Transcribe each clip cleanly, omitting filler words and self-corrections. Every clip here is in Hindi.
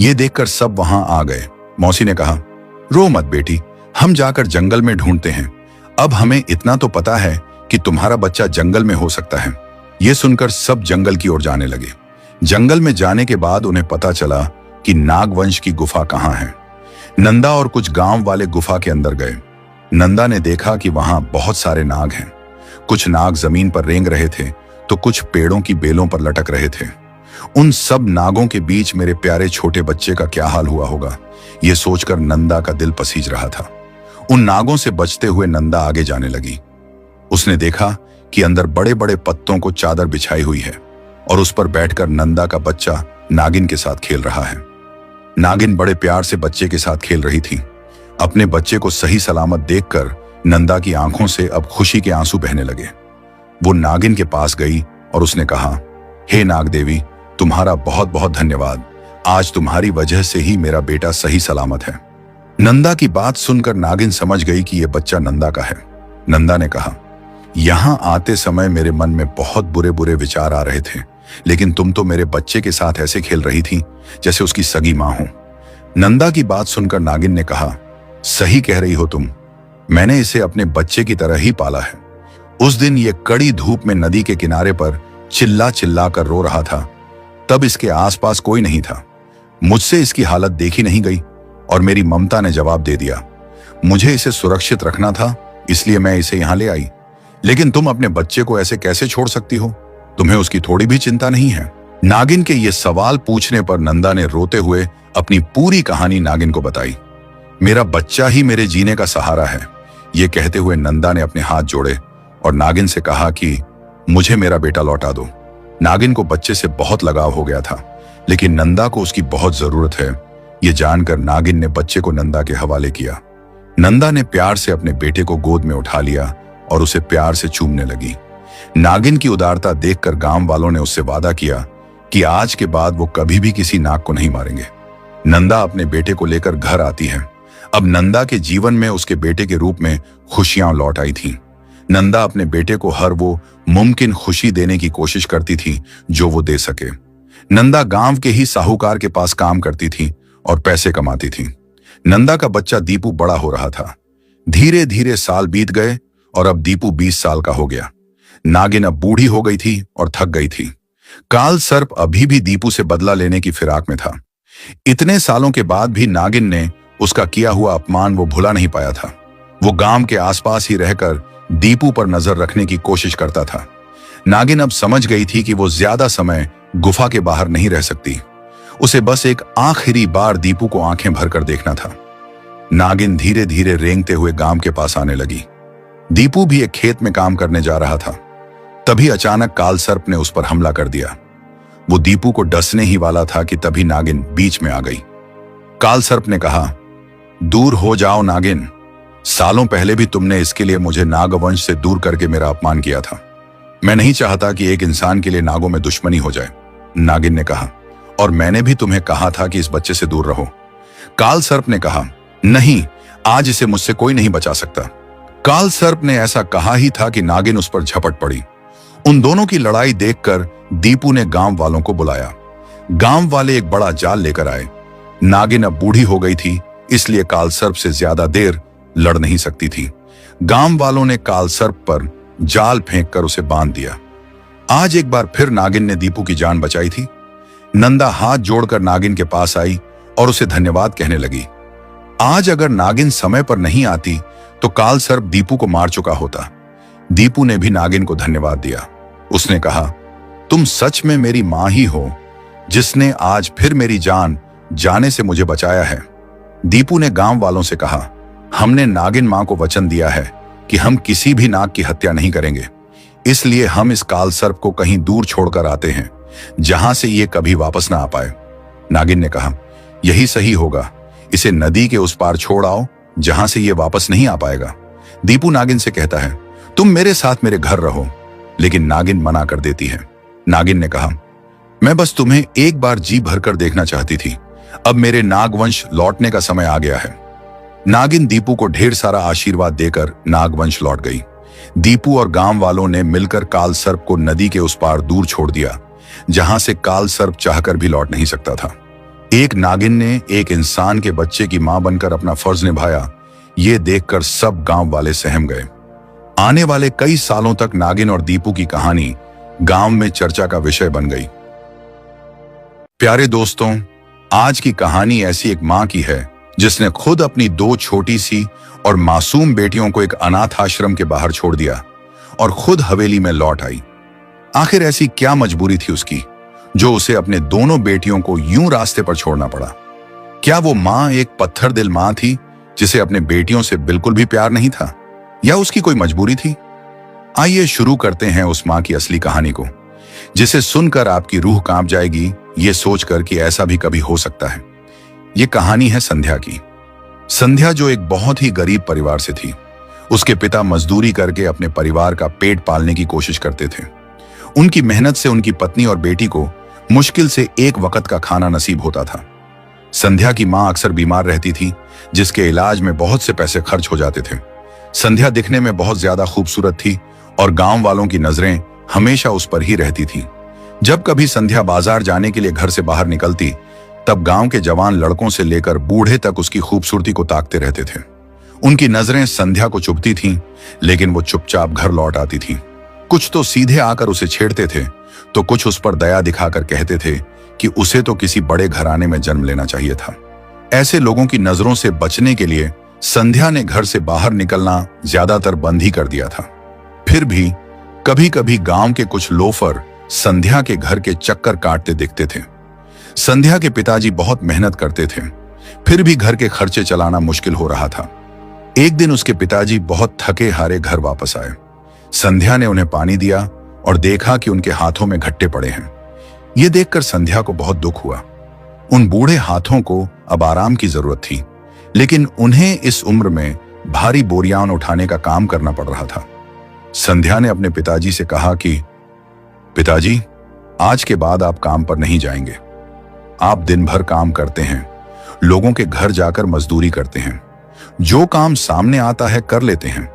ये देखकर सब वहां आ गए। मौसी ने कहा, रो मत बेटी, हम जाकर जंगल में ढूंढते हैं। अब हमें इतना तो पता है कि तुम्हारा बच्चा जंगल में हो सकता है। ये सुनकर सब जंगल की ओर जाने लगे। जंगल में जाने के बाद उन्हें पता चला कि नागवंश की गुफा कहाँ है। नंदा और कुछ गांव वाले गुफा के अंदर गए। नंदा ने देखा कि वहां बहुत सारे नाग हैं। कुछ नाग जमीन पर रेंग रहे थे तो कुछ पेड़ों की बेलों पर लटक रहे थे। उन सब नागों के बीच मेरे प्यारे छोटे बच्चे का क्या हाल हुआ होगा, ये सोचकर नंदा का दिल पसीज रहा था। उन नागों से बचते हुए नंदा आगे जाने लगी। उसने देखा कि अंदर बड़े बड़े पत्तों को चादर बिछाई हुई है और उस पर बैठकर नंदा का बच्चा नागिन के साथ खेल रहा है। नागिन बड़े प्यार से बच्चे के साथ खेल रही थी। अपने बच्चे को सही सलामत देखकर नंदा की आंखों से अब खुशी के आंसू बहने लगे। वो नागिन के पास गई और उसने कहा, हे नाग देवी, तुम्हारा बहुत बहुत धन्यवाद। आज तुम्हारी वजह से ही मेरा बेटा सही सलामत है। नंदा की बात सुनकर नागिन समझ गई कि यह बच्चा नंदा का है। नंदा ने कहा, यहां आते समय मेरे मन में बहुत बुरे बुरे विचार आ रहे थे, लेकिन तुम तो मेरे बच्चे के साथ ऐसे खेल रही थी जैसे उसकी सगी मां हो। नंदा की बात सुनकर नागिन ने कहा, सही कह रही हो तुम, मैंने इसे अपने बच्चे की तरह ही पाला है। उस दिन ये कड़ी धूप में नदी के किनारे पर चिल्ला चिल्ला कर रो रहा था। तब इसके आसपास कोई नहीं था। मुझसे इसकी हालत देखी नहीं गई और मेरी ममता ने जवाब दे दिया। मुझे इसे सुरक्षित रखना था, इसलिए मैं इसे यहां ले आई। लेकिन तुम अपने बच्चे को ऐसे कैसे छोड़ सकती हो? तुम्हें उसकी थोड़ी भी चिंता नहीं है? नागिन के ये सवाल पूछने पर नंदा ने रोते हुए अपनी पूरी कहानी नागिन को बताई। मेरा बच्चा ही मेरे जीने का सहारा है। ये कहते हुए नंदा ने अपने हाथ जोड़े और नागिन से कहा कि मुझे मेरा बेटा लौटा दो। नागिन को बच्चे से बहुत लगाव हो गया था, लेकिन नंदा को उसकी बहुत जरूरत है। ये जानकर नागिन ने बच्चे को नंदा के हवाले किया। नंदा ने प्यार से अपने बेटे को गोद में उठा लिया और उसे प्यार से चूमने लगी। नागिन की उदारता देखकर गांव वालों ने उससे वादा किया कि आज के बाद वो कभी भी किसी नाग को नहीं मारेंगे। नंदा अपने बेटे को लेकर घर आती है। अब नंदा के जीवन में उसके बेटे के रूप में खुशियां लौट आई थीं। नंदा अपने बेटे को हर वो मुमकिन खुशी देने की कोशिश करती थी जो वो दे सके। नंदा गांव के ही साहूकार के पास काम करती थी और पैसे कमाती थी। नंदा का बच्चा दीपू बड़ा हो रहा था। धीरे धीरे साल बीत गए और अब दीपू 20 साल का हो गया। नागिन अब बूढ़ी हो गई थी और थक गई थी। काल सर्प अभी भी दीपू से बदला लेने की फिराक में था। इतने सालों के बाद भी नागिन ने उसका किया हुआ अपमान वो भुला नहीं पाया था। वो गांव के आसपास ही रहकर दीपू पर नजर रखने की कोशिश करता था। नागिन अब समझ गई थी कि वो ज्यादा समय गुफा के बाहर नहीं रह सकती। उसे बस एक आखिरी बार दीपू को आंखें भरकर देखना था। नागिन धीरे धीरे रेंगते हुए गांव के पास आने लगी। दीपू भी एक खेत में काम करने जा रहा था। तभी अचानक काल सर्प ने उस पर हमला कर दिया। वो दीपू को डसने ही वाला था कि तभी नागिन बीच में आ गई। काल सर्प ने कहा, दूर हो जाओ नागिन, सालों पहले भी तुमने इसके लिए मुझे नागवंश से दूर करके मेरा अपमान किया था। मैं नहीं चाहता कि एक इंसान के लिए नागों में दुश्मनी हो जाए। नागिन ने कहा, और मैंने भी तुम्हें कहा था कि इस बच्चे से दूर रहो। काल सर्प ने कहा, नहीं, आज इसे मुझसे कोई नहीं बचा सकता। काल सर्प ने ऐसा कहा ही था कि नागिन उस पर झपट पड़ी। उन दोनों की लड़ाई देखकर दीपू ने गांव वालों को बुलाया। गांव वाले एक बड़ा जाल लेकर आए। नागिन अब बूढ़ी हो गई थी, इसलिए काल सर्प से ज्यादा देर लड़ नहीं सकती थी। गांव वालों ने काल सर्प पर जाल फेंककर उसे बांध दिया। आज एक बार फिर नागिन ने दीपू की जान बचाई थी। नंदा हाथ जोड़कर नागिन के पास आई और उसे धन्यवाद कहने लगी। आज अगर नागिन समय पर नहीं आती तो काल सर्प दीपू को मार चुका होता। दीपू ने भी नागिन को धन्यवाद दिया। उसने कहा, तुम सच में मेरी मां ही हो, जिसने आज फिर मेरी जान जाने से मुझे बचाया है। दीपू ने गांव वालों से कहा, हमने नागिन मां को वचन दिया है कि हम किसी भी नाग की हत्या नहीं करेंगे, इसलिए हम इस काल सर्प को कहीं दूर छोड़कर आते हैं, जहां से ये कभी वापस ना आ पाए। नागिन ने कहा, यही सही होगा, इसे नदी के उस पार छोड़ आओ जहां से ये वापस नहीं आ पाएगा। दीपू नागिन से कहता है, तुम मेरे साथ मेरे घर रहो, लेकिन नागिन मना कर देती है। नागिन ने कहा, मैं बस तुम्हें एक बार जी भरकर देखना चाहती थी, अब मेरे नागवंश लौटने का समय आ गया है। नागिन दीपू को ढेर सारा आशीर्वाद देकर नागवंश लौट गई। दीपू और गांव वालों ने मिलकर काल सर्प को नदी के उस पार दूर छोड़ दिया, जहां से काल सर्प चाहकर भी लौट नहीं सकता था। एक नागिन ने एक इंसान के बच्चे की मां बनकर अपना फर्ज निभाया, ये देखकर सब गांव वाले सहम गए। आने वाले कई सालों तक नागिन और दीपू की कहानी गांव में चर्चा का विषय बन गई। प्यारे दोस्तों, आज की कहानी ऐसी एक मां की है जिसने खुद अपनी दो छोटी सी और मासूम बेटियों को एक अनाथ आश्रम के बाहर छोड़ दिया और खुद हवेली में लौट आई। आखिर ऐसी क्या मजबूरी थी उसकी जो उसे अपने दोनों बेटियों को यूं रास्ते पर छोड़ना पड़ा? क्या वो मां एक पत्थर दिल मां थी जिसे अपने बेटियों से बिल्कुल भी प्यार नहीं था, या उसकी कोई मजबूरी थी? आइए शुरू करते हैं उस मां की असली कहानी को, जिसे सुनकर आपकी रूह कांप जाएगी, ये सोचकर कि ऐसा भी कभी हो सकता है। ये कहानी है संध्या की। संध्या जो एक बहुत ही गरीब परिवार से थी। उसके पिता मजदूरी करके अपने परिवार का पेट पालने की कोशिश करते थे। उनकी मेहनत से उनकी पत्नी और बेटी को मुश्किल से एक वक्त का खाना नसीब होता था। संध्या की मां अक्सर बीमार रहती थी, जिसके इलाज में बहुत से पैसे खर्च हो जाते थे। संध्या दिखने में बहुत ज्यादा खूबसूरत थी और गांव वालों की नजरें हमेशा उस पर ही रहती थी। जब कभी संध्या बाजार जाने के लिए घर से बाहर निकलती, तब गांव के जवान लड़कों से लेकर बूढ़े तक उसकी खूबसूरती को ताकते रहते थे। उनकी नजरें संध्या को चुभती थीं, लेकिन वो चुपचाप घर लौट आती थीं। कुछ तो सीधे आकर उसे छेड़ते थे, तो कुछ उस पर दया दिखाकर कहते थे कि उसे तो किसी बड़े घराने में जन्म लेना चाहिए था। ऐसे लोगों की नजरों से बचने के लिए संध्या ने घर से बाहर निकलना ज्यादातर बंद ही कर दिया था। फिर भी कभी कभी गांव के कुछ लोफर संध्या के घर के चक्कर काटते दिखते थे। संध्या के पिताजी बहुत मेहनत करते थे, फिर भी घर के खर्चे चलाना मुश्किल हो रहा था। एक दिन उसके पिताजी बहुत थके हारे घर वापस आए। संध्या ने उन्हें पानी दिया और देखा कि उनके हाथों में घट्टे पड़े हैं। यह देखकर संध्या को बहुत दुख हुआ। उन बूढ़े हाथों को अब आराम की जरूरत थी, लेकिन उन्हें इस उम्र में भारी बोरियां उठाने का काम करना पड़ रहा था। संध्या ने अपने पिताजी से कहा कि पिताजी, आज के बाद आप काम पर नहीं जाएंगे। आप दिन भर काम करते हैं, लोगों के घर जाकर मजदूरी करते हैं, जो काम सामने आता है कर लेते हैं,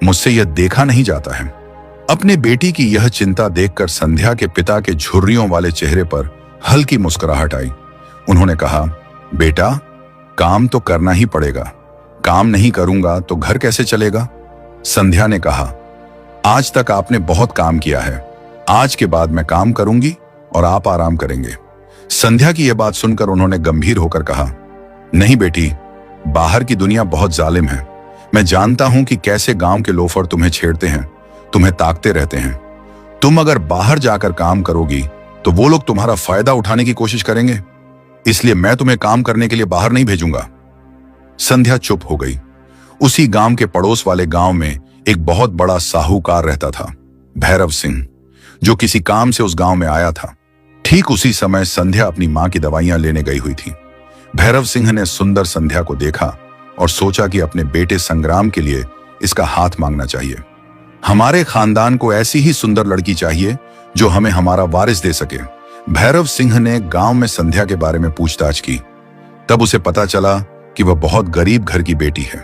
मुझसे यह देखा नहीं जाता है। अपने बेटी की यह चिंता देखकर संध्या के पिता के झुर्रियों वाले चेहरे पर हल्की मुस्कुराहट आई। उन्होंने कहा, बेटा, काम तो करना ही पड़ेगा, काम नहीं करूंगा तो घर कैसे चलेगा? संध्या ने कहा, आज तक आपने बहुत काम किया है, आज के बाद मैं काम करूंगी और आप आराम करेंगे। संध्या की यह बात सुनकर उन्होंने गंभीर होकर कहा, नहीं बेटी, बाहर की दुनिया बहुत जालिम है। मैं जानता हूं कि कैसे गांव के लोफर तुम्हें छेड़ते हैं, तुम्हें ताकते रहते हैं। तुम अगर बाहर जाकर काम करोगी तो वो लोग तुम्हारा फायदा उठाने की कोशिश करेंगे, इसलिए मैं तुम्हें काम करने के लिए बाहर नहीं भेजूंगा। संध्या चुप हो गई। उसी गांव के पड़ोस वाले गांव में एक बहुत बड़ा साहूकार रहता था, भैरव सिंह, जो किसी काम से उस गांव में आया था। ठीक उसी समय संध्या अपनी मां की दवाइयां लेने गई हुई थी। भैरव सिंह ने सुंदर संध्या को देखा और सोचा कि अपने बेटे संग्राम के लिए इसका हाथ मांगना चाहिए। हमारे खानदान को ऐसी ही सुंदर लड़की चाहिए जो हमें हमारा वारिस दे सके। भैरव सिंह ने गांव में संध्या के बारे में पूछताछ की। तब उसे पता चला कि वह बहुत गरीब घर की बेटी है।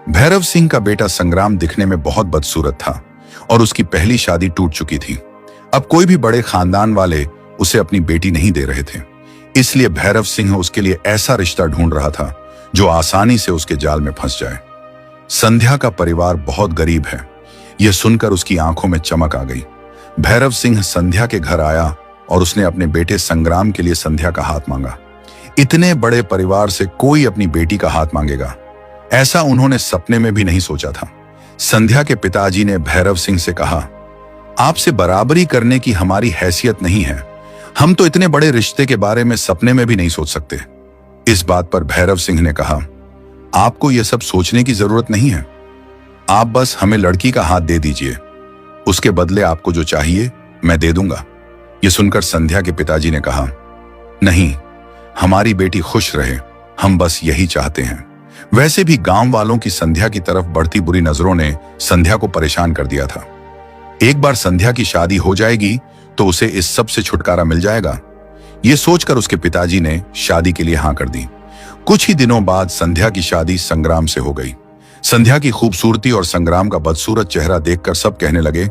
भैरव सिंह का बेटा संग्राम दिखने में बहुत बदसूरत था और उसकी पहली शादी टूट चुकी थी। अब कोई भी बड़े खानदान वाले उसे अपनी बेटी नहीं दे रहे थे, इसलिए भैरव सिंह उसके लिए ऐसा रिश्ता ढूंढ रहा था जो आसानी से उसके जाल में फंस जाए। संध्या का परिवार बहुत गरीब है, यह सुनकर उसकी आंखों में चमक आ गई। भैरव सिंह संध्या के घर आया और उसने अपने बेटे संग्राम के लिए संध्या का हाथ मांगा। इतने बड़े परिवार से कोई अपनी बेटी का हाथ मांगेगा, ऐसा उन्होंने सपने में भी नहीं सोचा था। संध्या के पिताजी ने भैरव सिंह से कहा, आपसे बराबरी करने की हमारी हैसियत नहीं है, हम तो इतने बड़े रिश्ते के बारे में सपने में भी नहीं सोच सकते। इस बात पर भैरव सिंह ने कहा, आपको यह सब सोचने की जरूरत नहीं है, आप बस हमें लड़की का हाथ दे दीजिए, उसके बदले आपको जो चाहिए मैं दे दूंगा। यह सुनकर संध्या के पिताजी ने कहा, नहीं, हमारी बेटी खुश रहे, हम बस यही चाहते हैं। वैसे भी गांव वालों की संध्या की तरफ बढ़ती बुरी नजरों ने संध्या को परेशान कर दिया था। एक बार संध्या की शादी हो जाएगी तो उसे इस सब से छुटकारा मिल जाएगा। यह सोचकर उसके पिताजी ने शादी के लिए हाँ कर दी। कुछ ही दिनों बाद संध्या की शादी संग्राम से हो गई। संध्या की खूबसूरती और संग्राम का बदसूरत चेहरा देखकर सब कहने लगे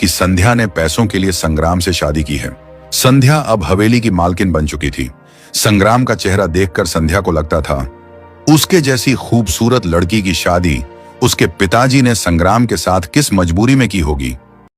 कि संध्या ने पैसों के लिए संग्राम से शादी की है। संध्या अब हवेली की मालकिन बन चुकी थी। संग्राम का चेहरा देखकर संध्या को लगता था उसके जैसी खूबसूरत लड़की की शादी उसके पिताजी ने संग्राम के साथ किस मजबूरी में की होगी।